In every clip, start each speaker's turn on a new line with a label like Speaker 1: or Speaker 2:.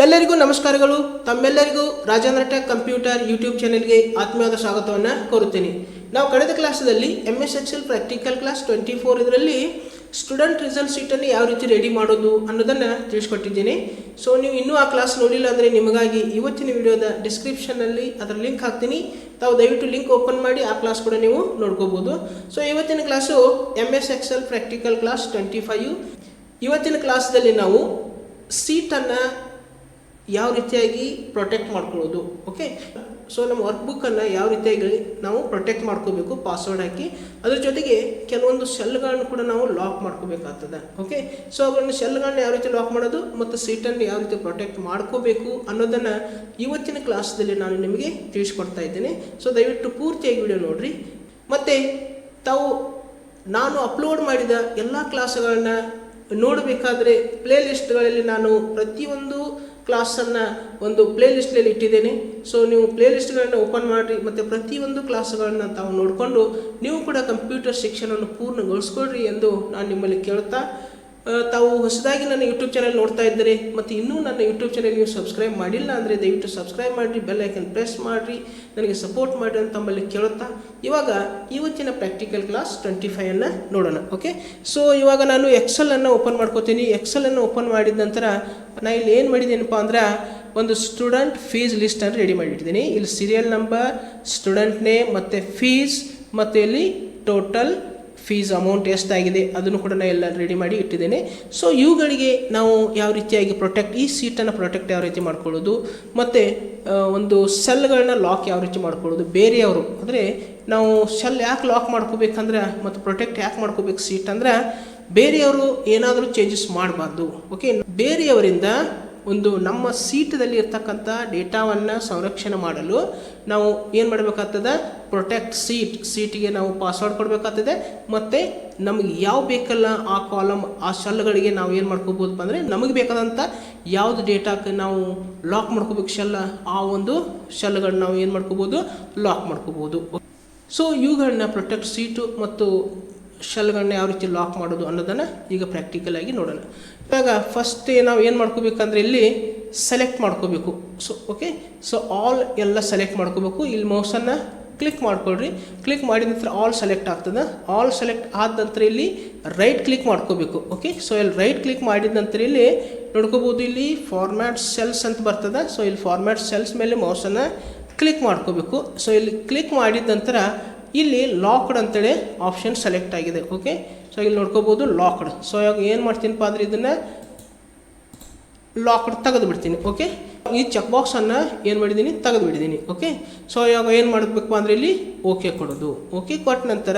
Speaker 1: ಎಲ್ಲರಿಗೂ ನಮಸ್ಕಾರಗಳು. ತಮ್ಮೆಲ್ಲರಿಗೂ ರಾಜೇಂದ್ರ ಟೆಕ್ ಕಂಪ್ಯೂಟರ್ ಯೂಟ್ಯೂಬ್ ಚಾನೆಲ್ಗೆ ಆತ್ಮೀಯವಾದ ಸ್ವಾಗತವನ್ನು ಕೋರುತ್ತೇನೆ. ನಾವು ಕಳೆದ ಕ್ಲಾಸಲ್ಲಿ MS Excel ಪ್ರಾಕ್ಟಿಕಲ್ ಕ್ಲಾಸ್ 24 ಇದರಲ್ಲಿ ಸ್ಟೂಡೆಂಟ್ ರಿಸಲ್ಟ್ ಶೀಟನ್ನು ಯಾವ ರೀತಿ ರೆಡಿ ಮಾಡೋದು ಅನ್ನೋದನ್ನು ತಿಳಿಸ್ಕೊಟ್ಟಿದ್ದೀನಿ. ಸೊ ನೀವು ಇನ್ನೂ ಆ ಕ್ಲಾಸ್ ನೋಡಿಲ್ಲ ಅಂದರೆ ನಿಮಗಾಗಿ ಇವತ್ತಿನ ವಿಡಿಯೋದ ಡಿಸ್ಕ್ರಿಪ್ಷನ್ನಲ್ಲಿ ಅದರ ಲಿಂಕ್ ಹಾಕ್ತೀನಿ. ತಾವು ದಯವಿಟ್ಟು ಲಿಂಕ್ ಓಪನ್ ಮಾಡಿ ಆ ಕ್ಲಾಸ್ ಕೂಡ ನೀವು ನೋಡ್ಕೋಬೋದು. ಸೊ ಇವತ್ತಿನ class MS Excel practical class 25. ಇವತ್ತಿನ ಕ್ಲಾಸ್ದಲ್ಲಿ ನಾವು ಸೀಟನ್ನು ಯಾವ ರೀತಿಯಾಗಿ ಪ್ರೊಟೆಕ್ಟ್ ಮಾಡ್ಕೊಳ್ಳೋದು, ಓಕೆ. ಸೊ ನಮ್ಮ ವರ್ಕ್ಬುಕ್ಕನ್ನು ಯಾವ ರೀತಿಯಾಗಿ ನಾವು ಪ್ರೊಟೆಕ್ಟ್ ಮಾಡ್ಕೋಬೇಕು ಪಾಸ್ವರ್ಡ್ ಹಾಕಿ, ಅದ್ರ ಜೊತೆಗೆ ಕೆಲವೊಂದು ಸೆಲ್ಗಳನ್ನು ಕೂಡ ನಾವು ಲಾಕ್ ಮಾಡ್ಕೋಬೇಕಾಗ್ತದೆ, ಓಕೆ. ಸೊ ಅವುಗಳನ್ನ ಸೆಲ್ಗಳನ್ನ ಯಾವ ರೀತಿ ಲಾಕ್ ಮಾಡೋದು ಮತ್ತು ಸೀಟನ್ನು ಯಾವ ರೀತಿ ಪ್ರೊಟೆಕ್ಟ್ ಮಾಡ್ಕೋಬೇಕು ಅನ್ನೋದನ್ನು ಇವತ್ತಿನ ಕ್ಲಾಸ್ದಲ್ಲಿ ನಾನು ನಿಮಗೆ ತಿಳಿಸ್ಕೊಡ್ತಾ ಇದ್ದೇನೆ. ಸೊ ದಯವಿಟ್ಟು ಪೂರ್ತಿಯಾಗಿ ವಿಡಿಯೋ ನೋಡಿರಿ. ಮತ್ತು ತಾವು ನಾನು ಅಪ್ಲೋಡ್ ಮಾಡಿದ ಎಲ್ಲ ಕ್ಲಾಸ್ಗಳನ್ನು ನೋಡಬೇಕಾದ್ರೆ ಪ್ಲೇ ಲಿಸ್ಟ್ಗಳಲ್ಲಿ ನಾನು ಪ್ರತಿಯೊಂದು ಕ್ಲಾಸನ್ನು ಒಂದು ಪ್ಲೇ ಲಿಸ್ಟ್ನಲ್ಲಿ ಇಟ್ಟಿದ್ದೇನೆ. ಸೊ ನೀವು ಪ್ಲೇ ಲಿಸ್ಟ್ಗಳನ್ನು ಓಪನ್ ಮಾಡಿರಿ ಮತ್ತು ಪ್ರತಿಯೊಂದು ಕ್ಲಾಸ್ಗಳನ್ನು ತಾವು ನೋಡಿಕೊಂಡು ನೀವು ಕೂಡ ಕಂಪ್ಯೂಟರ್ ಶಿಕ್ಷಣವನ್ನು ಪೂರ್ಣಗೊಳಿಸ್ಕೊಳ್ರಿ ಎಂದು ನಾನು ನಿಮ್ಮಲ್ಲಿ ಕೇಳ್ತಾ, ತಾವು ಹೊಸದಾಗಿ ನನ್ನ ಯೂಟ್ಯೂಬ್ ಚಾನಲ್ ನೋಡ್ತಾ ಇದ್ದರೆ ಮತ್ತು ಇನ್ನೂ ನನ್ನ ಯೂಟ್ಯೂಬ್ ಚಾನಲ್ ನೀವು ಸಬ್ಸ್ಕ್ರೈಬ್ ಮಾಡಿಲ್ಲ ಅಂದರೆ ದಯವಿಟ್ಟು ಸಬ್ಸ್ಕ್ರೈಬ್ ಮಾಡಿರಿ, ಬೆಲ್ ಐಕನ್ ಪ್ರೆಸ್ ಮಾಡಿರಿ, ನನಗೆ ಸಪೋರ್ಟ್ ಮಾಡಿರಿ ಅಂತ ತಮ್ಮಲ್ಲಿ ಕೇಳುತ್ತಾ ಇವಾಗ ಇವತ್ತಿನ ಪ್ರಾಕ್ಟಿಕಲ್ ಕ್ಲಾಸ್ 25 ನೋಡೋಣ, ಓಕೆ. ಸೊ ಇವಾಗ ನಾನು ಎಕ್ಸೆಲನ್ನು ಓಪನ್ ಮಾಡ್ಕೋತೀನಿ. ಎಕ್ಸೆಲನ್ನು ಓಪನ್ ಮಾಡಿದ ನಂತರ ನಾನು ಇಲ್ಲಿ ಏನು ಮಾಡಿದ್ದೀನಪ್ಪ ಅಂದ್ರೆ ಒಂದು ಸ್ಟೂಡೆಂಟ್ ಫೀಸ್ ಲಿಸ್ಟನ್ನು ರೆಡಿ ಮಾಡಿಟ್ಟಿದ್ದೀನಿ. ಇಲ್ಲಿ ಸೀರಿಯಲ್ ನಂಬರ್, ಸ್ಟೂಡೆಂಟ್ ನೇಮ್ ಮತ್ತು ಫೀಸ್ ಮತ್ತು ಇಲ್ಲಿ ಟೋಟಲ್ ಫೀಸ್ ಅಮೌಂಟ್ ಎಷ್ಟಾಗಿದೆ ಅದನ್ನು ಕೂಡ ನಾನು ಎಲ್ಲ ರೆಡಿ ಮಾಡಿ ಇಟ್ಟಿದ್ದೇನೆ. ಸೊ ಇವುಗಳಿಗೆ ನಾವು ಯಾವ ರೀತಿಯಾಗಿ ಈ ಸೀಟನ್ನು ಪ್ರೊಟೆಕ್ಟ್ ಯಾವ ರೀತಿ ಮಾಡ್ಕೊಳ್ಳೋದು ಮತ್ತು ಒಂದು ಸೆಲ್ಗಳನ್ನ ಲಾಕ್ ಯಾವ ರೀತಿ ಮಾಡ್ಕೊಳ್ಳೋದು, ಬೇರೆಯವರು ಅಂದರೆ ನಾವು ಸೆಲ್ ಯಾಕೆ ಲಾಕ್ ಮಾಡ್ಕೋಬೇಕಂದ್ರೆ ಮತ್ತು ಪ್ರೊಟೆಕ್ಟ್ ಯಾಕೆ ಮಾಡ್ಕೋಬೇಕು ಸೀಟ್ ಅಂದ್ರೆ ಬೇರೆಯವರು ಏನಾದರೂ ಚೇಂಜಸ್ ಮಾಡಬಾರ್ದು, ಓಕೆ. ಬೇರೆಯವರಿಂದ ಒಂದು ನಮ್ಮ ಸೀಟದಲ್ಲಿ ಇರ್ತಕ್ಕಂಥ ಡೇಟಾವನ್ನು ಸಂರಕ್ಷಣೆ ಮಾಡಲು ನಾವು ಏನು ಮಾಡಬೇಕಾಗ್ತದೆ, ಪ್ರೊಟೆಕ್ಟ್ ಸೀಟಿಗೆ ನಾವು ಪಾಸ್ವರ್ಡ್ ಕೊಡಬೇಕಾಗ್ತದೆ. ಮತ್ತು ನಮಗೆ ಯಾವ ಬೇಕಲ್ಲ ಆ ಕಾಲಮ್ ಆ ಸೆಲ್ಗಳಿಗೆ ನಾವು ಏನು ಮಾಡ್ಕೋಬೋದಪ್ಪ ಅಂದರೆ ನಮಗೆ ಬೇಕಾದಂಥ ಯಾವುದು ಡೇಟಾಕ್ಕೆ ನಾವು ಲಾಕ್ ಮಾಡ್ಕೋಬೇಕು ಸೆಲ್ಲ, ಆ ಒಂದು ಸೆಲ್ಗಳನ್ನ ನಾವು ಏನು ಮಾಡ್ಕೋಬೋದು, ಲಾಕ್ ಮಾಡ್ಕೋಬೋದು. ಸೊ ಇವುಗಳನ್ನ ಪ್ರೊಟೆಕ್ಟ್ ಸೀಟು ಮತ್ತು ಶೆಲ್ಗಳನ್ನ ಯಾವ ರೀತಿ ಲಾಕ್ ಮಾಡೋದು ಅನ್ನೋದನ್ನು ಈಗ ಪ್ರಾಕ್ಟಿಕಲ್ ಆಗಿ ನೋಡೋಣ. ಇವಾಗ ಫಸ್ಟ್ ನಾವು ಏನು ಮಾಡ್ಕೋಬೇಕಂದ್ರೆ ಇಲ್ಲಿ ಸೆಲೆಕ್ಟ್ ಮಾಡ್ಕೋಬೇಕು. ಸೊ ಓಕೆ, ಸೊ ಆಲ್ ಎಲ್ಲ ಸೆಲೆಕ್ಟ್ ಮಾಡ್ಕೋಬೇಕು. ಇಲ್ಲಿ ಮೌಸನ್ನು ಕ್ಲಿಕ್ ಮಾಡ್ಕೊಳ್ರಿ. ಕ್ಲಿಕ್ ಮಾಡಿದ ನಂತರ ಆಲ್ ಸೆಲೆಕ್ಟ್ ಆಗ್ತದೆ. ಆಲ್ ಸೆಲೆಕ್ಟ್ ಆದ ನಂತರ ಇಲ್ಲಿ ರೈಟ್ ಕ್ಲಿಕ್ ಮಾಡ್ಕೋಬೇಕು, ಓಕೆ. ಸೊ ಇಲ್ಲಿ ರೈಟ್ ಕ್ಲಿಕ್ ಮಾಡಿದ ನಂತರ ಇಲ್ಲಿ ನೋಡ್ಕೋಬೋದು, ಇಲ್ಲಿ ಫಾರ್ಮ್ಯಾಟ್ ಸೆಲ್ಸ್ ಅಂತ ಬರ್ತದೆ. ಸೊ ಇಲ್ಲಿ ಫಾರ್ಮ್ಯಾಟ್ ಸೆಲ್ಸ್ ಮೇಲೆ ಮೌಸನ್ನು ಕ್ಲಿಕ್ ಮಾಡ್ಕೋಬೇಕು. ಸೊ ಇಲ್ಲಿ ಕ್ಲಿಕ್ ಮಾಡಿದ ನಂತರ ಇಲ್ಲಿ ಲಾಕ್ಡ್ ಅಂತೇಳಿ ಆಪ್ಷನ್ ಸೆಲೆಕ್ಟ್ ಆಗಿದೆ, ಓಕೆ. ಸೊ ಇಲ್ಲಿ ನೋಡ್ಕೋಬೋದು ಲಾಕ್ಡ್. ಸೊ ಇವಾಗ ಏನು ಮಾಡ್ತೀನಪ್ಪ ಅಂದರೆ ಇದನ್ನು ಲಾಕ್ಡ್ ತೆಗೆದು ಬಿಡ್ತೀನಿ, ಓಕೆ. ಈ ಚೆಕ್ ಬಾಕ್ಸನ್ನು ಏನು ಮಾಡಿದ್ದೀನಿ, ತೆಗೆದು ಬಿಟ್ಟಿದ್ದೀನಿ, ಓಕೆ. ಸೊ ಇವಾಗ ಏನು ಮಾಡಬೇಕು ಅಂದರೆ ಇಲ್ಲಿ ಓಕೆ ಕೊಡೋದು. ಓಕೆ ಕೊಟ್ಟ ನಂತರ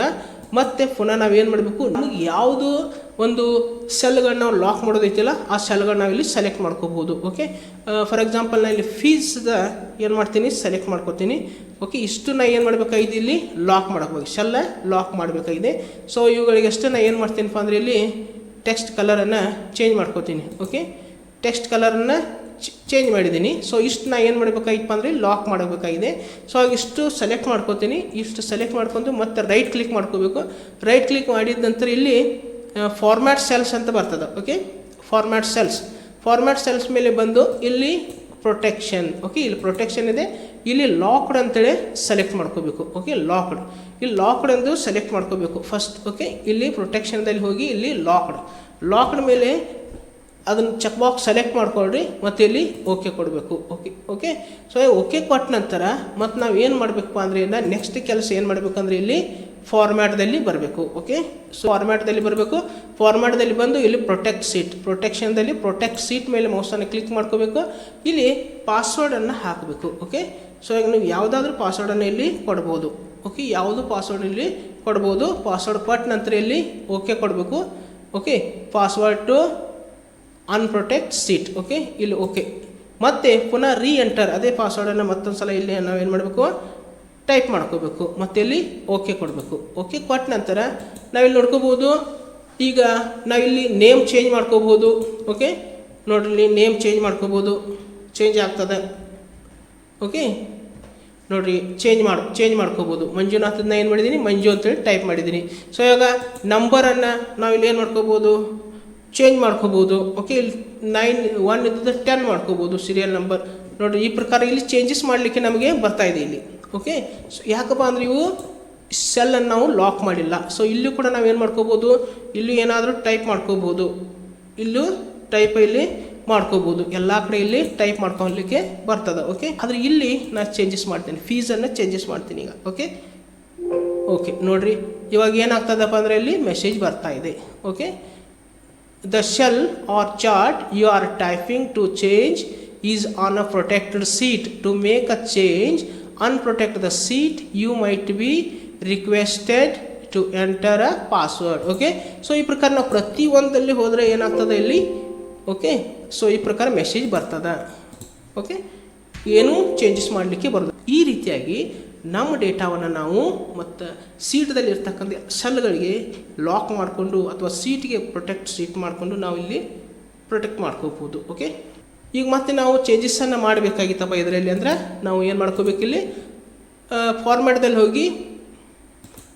Speaker 1: ಮತ್ತೆ ಪುನಃ ನಾವು ಏನು ಮಾಡಬೇಕು, ನಮಗೆ ಯಾವುದು ಒಂದು ಸೆಲ್ಗಳನ್ನ ನಾವು ಲಾಕ್ ಮಾಡೋದೈತಿಲ್ಲ ಆ ಸೆಲ್ಗಳನ್ನ ನಾವಿಲ್ಲಿ ಸೆಲೆಕ್ಟ್ ಮಾಡ್ಕೋಬೋದು, ಓಕೆ. ಫಾರ್ ಎಕ್ಸಾಂಪಲ್ ನಾನು ಇಲ್ಲಿ ಫೀಸ್ದ ಏನು ಮಾಡ್ತೀನಿ, ಸೆಲೆಕ್ಟ್ ಮಾಡ್ಕೋತೀನಿ, ಓಕೆ. ಇಷ್ಟು ನಾ ಏನು ಮಾಡಬೇಕಾಗಿದೆ, ಇಲ್ಲಿ ಲಾಕ್ ಮಾಡಬೇಕು, ಸೆಲ್ಲ ಲಾಕ್ ಮಾಡಬೇಕಾಗಿದೆ. ಸೊ ಇವುಗಳಿಗೆ ಅಷ್ಟೇ ನಾನು ಏನು ಮಾಡ್ತೀನಪ್ಪ ಅಂದರೆ ಇಲ್ಲಿ ಟೆಕ್ಸ್ಟ್ ಕಲರನ್ನು ಚೇಂಜ್ ಮಾಡ್ಕೋತೀನಿ, ಓಕೆ. ಟೆಕ್ಸ್ಟ್ ಕಲರನ್ನು ಚೇಂಜ್ ಮಾಡಿದ್ದೀನಿ. ಸೊ ಇಷ್ಟು ನಾ ಏನು ಮಾಡಬೇಕಾಗಿತ್ತಪ್ಪ ಅಂದರೆ ಲಾಕ್ ಮಾಡಬೇಕಾಗಿದೆ. ಸೊ ಇಷ್ಟು ಸೆಲೆಕ್ಟ್ ಮಾಡ್ಕೋತೀನಿ. ಇಷ್ಟು ಸೆಲೆಕ್ಟ್ ಮಾಡ್ಕೊಂಡು ಮತ್ತೆ ರೈಟ್ ಕ್ಲಿಕ್ ಮಾಡ್ಕೋಬೇಕು. ರೈಟ್ ಕ್ಲಿಕ್ ಮಾಡಿದ ನಂತರ ಇಲ್ಲಿ ಫಾರ್ಮ್ಯಾಟ್ ಸೆಲ್ಸ್ ಅಂತ ಬರ್ತದೆ, ಓಕೆ. ಫಾರ್ಮ್ಯಾಟ್ ಸೆಲ್ಸ್ ಮೇಲೆ ಬಂದು ಇಲ್ಲಿ ಪ್ರೊಟೆಕ್ಷನ್, ಓಕೆ. ಇಲ್ಲಿ ಪ್ರೊಟೆಕ್ಷನ್ ಇದೆ, ಇಲ್ಲಿ ಲಾಕ್ಡ್ ಅಂತೇಳಿ ಸೆಲೆಕ್ಟ್ ಮಾಡ್ಕೋಬೇಕು, ಓಕೆ. ಇಲ್ಲಿ ಲಾಕ್ಡ್ ಎಂದು ಸೆಲೆಕ್ಟ್ ಮಾಡ್ಕೋಬೇಕು ಫಸ್ಟ್, ಓಕೆ. ಇಲ್ಲಿ ಪ್ರೊಟೆಕ್ಷನ್ದಲ್ಲಿ ಹೋಗಿ ಇಲ್ಲಿ ಲಾಕ್ಡ್ ಮೇಲೆ ಅದನ್ನು ಚೆಕ್ ಬಾಕ್ಸ್ ಸೆಲೆಕ್ಟ್ ಮಾಡ್ಕೊಳ್ರಿ ಮತ್ತು ಇಲ್ಲಿ ಓಕೆ ಕೊಡಬೇಕು, ಓಕೆ. ಸೊ ಓಕೆ ಕೊಟ್ಟ ನಂತರ ಮತ್ತು ನಾವು ಏನು ಮಾಡಬೇಕಪ್ಪ ಅಂದರೆ ನೆಕ್ಸ್ಟ್ ಕೆಲಸ ಏನು ಮಾಡಬೇಕಂದ್ರೆ ಇಲ್ಲಿ ಫಾರ್ಮ್ಯಾಟ್ದಲ್ಲಿ ಬರಬೇಕು, ಓಕೆ. ಸೊ ಫಾರ್ಮ್ಯಾಟ್ದಲ್ಲಿ ಬಂದು ಇಲ್ಲಿ ಪ್ರೊಟೆಕ್ಷನ್ದಲ್ಲಿ ಪ್ರೊಟೆಕ್ಟ್ ಸೀಟ್ ಮೇಲೆ ಮೌಸನ್ನು ಕ್ಲಿಕ್ ಮಾಡ್ಕೋಬೇಕು. ಇಲ್ಲಿ ಪಾಸ್ವರ್ಡನ್ನು ಹಾಕಬೇಕು, ಓಕೆ. ಸೊ ಈಗ ನೀವು ಯಾವುದಾದ್ರೂ ಪಾಸ್ವರ್ಡನ್ನು ಇಲ್ಲಿ ಕೊಡ್ಬೋದು, ಓಕೆ. ಯಾವುದು ಪಾಸ್ವರ್ಡ್ ಇಲ್ಲಿ ಕೊಡ್ಬೋದು. ಪಾಸ್ವರ್ಡ್ ಕೊಟ್ಟ ನಂತರ ಇಲ್ಲಿ ಓಕೆ ಕೊಡಬೇಕು, okay. Password to unprotect sheet, okay. ಇಲ್ಲಿ ಓಕೆ. ಮತ್ತೆ ಪುನಃ ಎಂಟರ್ ಅದೇ ಪಾಸ್ವರ್ಡನ್ನು ಮತ್ತೊಂದು ಸಲ ಇಲ್ಲಿ ನಾವೇನು ಮಾಡಬೇಕು, ಟೈಪ್ ಮಾಡ್ಕೋಬೇಕು ಮತ್ತು ಇಲ್ಲಿ ಓಕೆ ಕೊಡಬೇಕು. ಓಕೆ ಕೊಟ್ಟ ನಂತರ ನಾವಿಲ್ಲಿ ನೋಡ್ಕೋಬೋದು, ಈಗ ನಾವಿಲ್ಲಿ ನೇಮ್ ಚೇಂಜ್ ಮಾಡ್ಕೋಬೋದು, ಓಕೆ. ನೋಡ್ರಿ ನೇಮ್ ಚೇಂಜ್ ಆಗ್ತದೆ, ಓಕೆ. ನೋಡಿರಿ ಚೇಂಜ್ ಮಾಡ್ಕೋಬೋದು. ಮಂಜುನಾಥನ್ನ ಏನು ಮಾಡಿದ್ದೀನಿ, ಮಂಜು ಅಂತೇಳಿ ಟೈಪ್ ಮಾಡಿದ್ದೀನಿ. ಸೊ ಇವಾಗ ನಂಬರನ್ನು ನಾವಿಲ್ಲಿ ಏನು ಮಾಡ್ಕೋಬೋದು, ಚೇಂಜ್ ಮಾಡ್ಕೋಬೋದು. ಓಕೆ, ಇಲ್ಲಿ 9 ಇದ್ದರೆ 10 ಮಾಡ್ಕೋಬೋದು ಸೀರಿಯಲ್ ನಂಬರ್. ನೋಡಿರಿ, ಈ ಪ್ರಕಾರ ಇಲ್ಲಿ ಚೇಂಜಸ್ ಮಾಡಲಿಕ್ಕೆ ನಮಗೆ ಬರ್ತಾ ಇದೆ ಇಲ್ಲಿ. ಓಕೆ, ಸೊ ಯಾಕಪ್ಪ ಅಂದರೆ ಇವು ಸೆಲ್ಲನ್ನು ನಾವು ಲಾಕ್ ಮಾಡಿಲ್ಲ. ಸೊ ಇಲ್ಲೂ ಕೂಡ ನಾವು ಏನು ಮಾಡ್ಕೋಬೋದು, ಇಲ್ಲಿ ಏನಾದರೂ ಟೈಪ್ ಮಾಡ್ಕೋಬೋದು, ಇಲ್ಲೂ ಟೈಪ್ ಇಲ್ಲಿ ಮಾಡ್ಕೋಬೋದು, ಎಲ್ಲ ಕಡೆ ಇಲ್ಲಿ ಟೈಪ್ ಮಾಡ್ಕೊಳ್ಲಿಕ್ಕೆ ಬರ್ತದೆ. ಓಕೆ, ಆದರೆ ಇಲ್ಲಿ ನಾನು ಚೇಂಜಸ್ ಮಾಡ್ತೀನಿ, ಫೀಸನ್ನು ಚೇಂಜಸ್ ಮಾಡ್ತೀನಿ ಈಗ. ಓಕೆ ನೋಡಿರಿ, ಇವಾಗ ಏನಾಗ್ತದಪ್ಪ ಅಂದರೆ ಇಲ್ಲಿ ಮೆಸೇಜ್ ಬರ್ತಾ ಇದೆ. Okay, the cell or chart you are typing to change is on a protected sheet. To make a change unprotect the sheet you might be requested to enter a password. Okay, so ಈ ಪ್ರಕಾರ ನಾವು ಪ್ರತಿ ಒಂದಲ್ಲಿ ಹೋದರೆ ಏನಾಗ್ತದೆ ಇಲ್ಲಿ. Okay, so ಈ ಪ್ರಕಾರ message ಬರ್ತದೆ. ಓಕೆ, ಏನೂ ಚೇಂಜಸ್ ಮಾಡಲಿಕ್ಕೆ ಬರೋದು. ಈ ರೀತಿಯಾಗಿ ನಮ್ಮ ಡೇಟಾವನ್ನು ನಾವು ಮತ್ತು ಸೀಟ್ದಲ್ಲಿ ಇರ್ತಕ್ಕಂಥ ಸೆಲ್ಗಳಿಗೆ ಲಾಕ್ ಮಾಡಿಕೊಂಡು ಅಥವಾ ಸೀಟ್ಗೆ ಸೀಟ್ ಮಾಡಿಕೊಂಡು ನಾವು ಇಲ್ಲಿ ಪ್ರೊಟೆಕ್ಟ್ ಮಾಡ್ಕೋಬೋದು. ಓಕೆ, ಈಗ ಮತ್ತೆ ನಾವು ಚೇಂಜಸನ್ನು ಮಾಡಬೇಕಾಗಿತ್ತಪ್ಪ ಇದರಲ್ಲಿ ಅಂದರೆ ನಾವು ಏನು ಮಾಡ್ಕೋಬೇಕು, ಇಲ್ಲಿ ಫಾರ್ಮ್ಯಾಟ್ದಲ್ಲಿ ಹೋಗಿ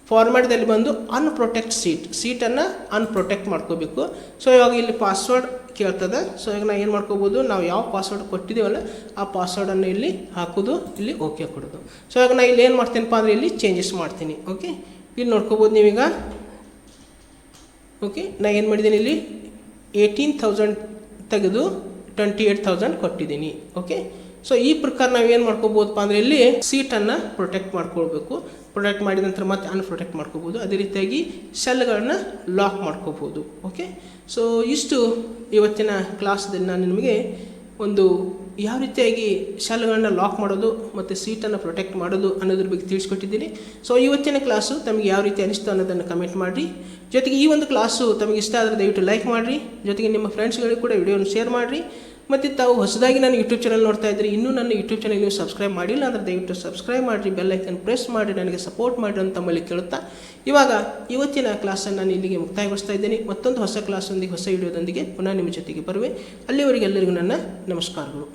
Speaker 1: ಫಾರ್ಮ್ಯಾಟ್ದಲ್ಲಿ ಬಂದು ಅನ್ಪ್ರೊಟೆಕ್ಟ್ ಸೀಟನ್ನು ಅನ್ಪ್ರೊಟೆಕ್ಟ್ ಮಾಡ್ಕೋಬೇಕು. ಸೊ ಇವಾಗ ಇಲ್ಲಿ ಪಾಸ್ವರ್ಡ್ ಕೇಳ್ತದೆ. ಸೊ ಈಗ ನಾವು ಏನು ಮಾಡ್ಕೋಬೋದು, ನಾವು ಯಾವ ಪಾಸ್ವರ್ಡ್ ಕೊಟ್ಟಿದ್ದೀವಲ್ಲ ಆ ಪಾಸ್ವರ್ಡನ್ನು ಇಲ್ಲಿ ಹಾಕೋದು, ಇಲ್ಲಿ ಓಕೆ ಕೊಡೋದು. ಸೊ ಇವಾಗ ನಾನು ಇಲ್ಲಿ ಏನು ಮಾಡ್ತೀನಪ್ಪ ಅಂದರೆ ಇಲ್ಲಿ ಚೇಂಜಸ್ ಮಾಡ್ತೀನಿ. ಓಕೆ, ಇಲ್ಲಿ ನೋಡ್ಕೋಬೋದು ನೀವೀಗ. ಓಕೆ, ನಾನು ಏನು ಮಾಡಿದ್ದೀನಿ, ಇಲ್ಲಿ 18,000 ತೆಗೆದು 28,000 ಕೊಟ್ಟಿದ್ದೀನಿ. ಓಕೆ, ಸೊ ಈ ಪ್ರಕಾರ ನಾವು ಏನು ಮಾಡ್ಕೋಬೋದಪ್ಪ ಅಂದರೆ ಇಲ್ಲಿ ಸೀಟನ್ನು ಪ್ರೊಟೆಕ್ಟ್ ಮಾಡ್ಕೊಳ್ಬೇಕು. ಪ್ರೊಟೆಕ್ಟ್ ಮಾಡಿದ ನಂತರ ಮತ್ತೆ ಅನ್ಪ್ರೊಟೆಕ್ಟ್ ಮಾಡ್ಕೋಬೋದು. ಅದೇ ರೀತಿಯಾಗಿ ಸೆಲ್ಗಳನ್ನ ಲಾಕ್ ಮಾಡ್ಕೋಬೋದು. ಓಕೆ, ಸೊ ಇಷ್ಟು ಇವತ್ತಿನ ಕ್ಲಾಸ್ದಲ್ಲಿ ನಾನು ನಿಮಗೆ ಒಂದು ಯಾವ ರೀತಿಯಾಗಿ ಸೆಲ್ಗಳನ್ನ ಲಾಕ್ ಮಾಡೋದು ಮತ್ತು ಸೀಟನ್ನು ಪ್ರೊಟೆಕ್ಟ್ ಮಾಡೋದು ಅನ್ನೋದ್ರ ಬಗ್ಗೆ ತಿಳಿಸ್ಕೊಟ್ಟಿದ್ದೀನಿ. ಸೊ ಇವತ್ತಿನ ಕ್ಲಾಸು ತಮಗೆ ಯಾವ ರೀತಿ ಅನಿಸ್ತು ಅನ್ನೋದನ್ನು ಕಮೆಂಟ್ ಮಾಡಿರಿ. ಜೊತೆಗೆ ಈ ಒಂದು ಕ್ಲಾಸು ತಮಗೆ ಇಷ್ಟ ಆದರೆ ದಯವಿಟ್ಟು ಲೈಕ್ ಮಾಡಿರಿ. ಜೊತೆಗೆ ನಿಮ್ಮ ಫ್ರೆಂಡ್ಸ್ಗಳಿಗೂ ಕೂಡ ವಿಡಿಯೋನ ಶೇರ್ ಮಾಡಿರಿ. ಮತ್ತು ತಾವು ಹೊಸದಾಗಿ ನಾನು ಯೂಟ್ಯೂಬ್ ಚಾನಲ್ ನೋಡ್ತಾ ಇದ್ದರೆ ಇನ್ನೂ ನನ್ನ ಯೂಟ್ಯೂಬ್ ಚಾನಲ್ ನೀವು ಸಬ್ಸ್ಕ್ರೈಬ್ ಮಾಡಿಲ್ಲ ಅಂದರೆ ದಯವಿಟ್ಟು ಸಬ್ಸ್ಕ್ರೈಬ್ ಮಾಡಿರಿ, ಬೆಲ್ ಐಕನ್ ಪ್ರೆಸ್ ಮಾಡಿ ನನಗೆ ಸಪೋರ್ಟ್ ಮಾಡಿರಿ ಅಂತ ತಮ್ಮಲ್ಲಿ ಕೇಳುತ್ತಾ ಇವಾಗ ಇವತ್ತಿನ ಕ್ಲಾಸನ್ನು ನಾನು ಇಲ್ಲಿಗೆ ಮುಕ್ತಾಯಗೊಳಿಸ್ತಾ ಇದ್ದೀನಿ. ಮತ್ತೊಂದು ಹೊಸ ಕ್ಲಾಸೊಂದಿಗೆ ಹೊಸ ವಿಡಿಯೋದೊಂದಿಗೆ ಪುನಃ ನಿಮ್ಮ ಜೊತೆಗೆ ಬರುವೆ. ಅಲ್ಲಿವರೆಗೆ ಎಲ್ಲರಿಗೂ ನನ್ನ ನಮಸ್ಕಾರಗಳು.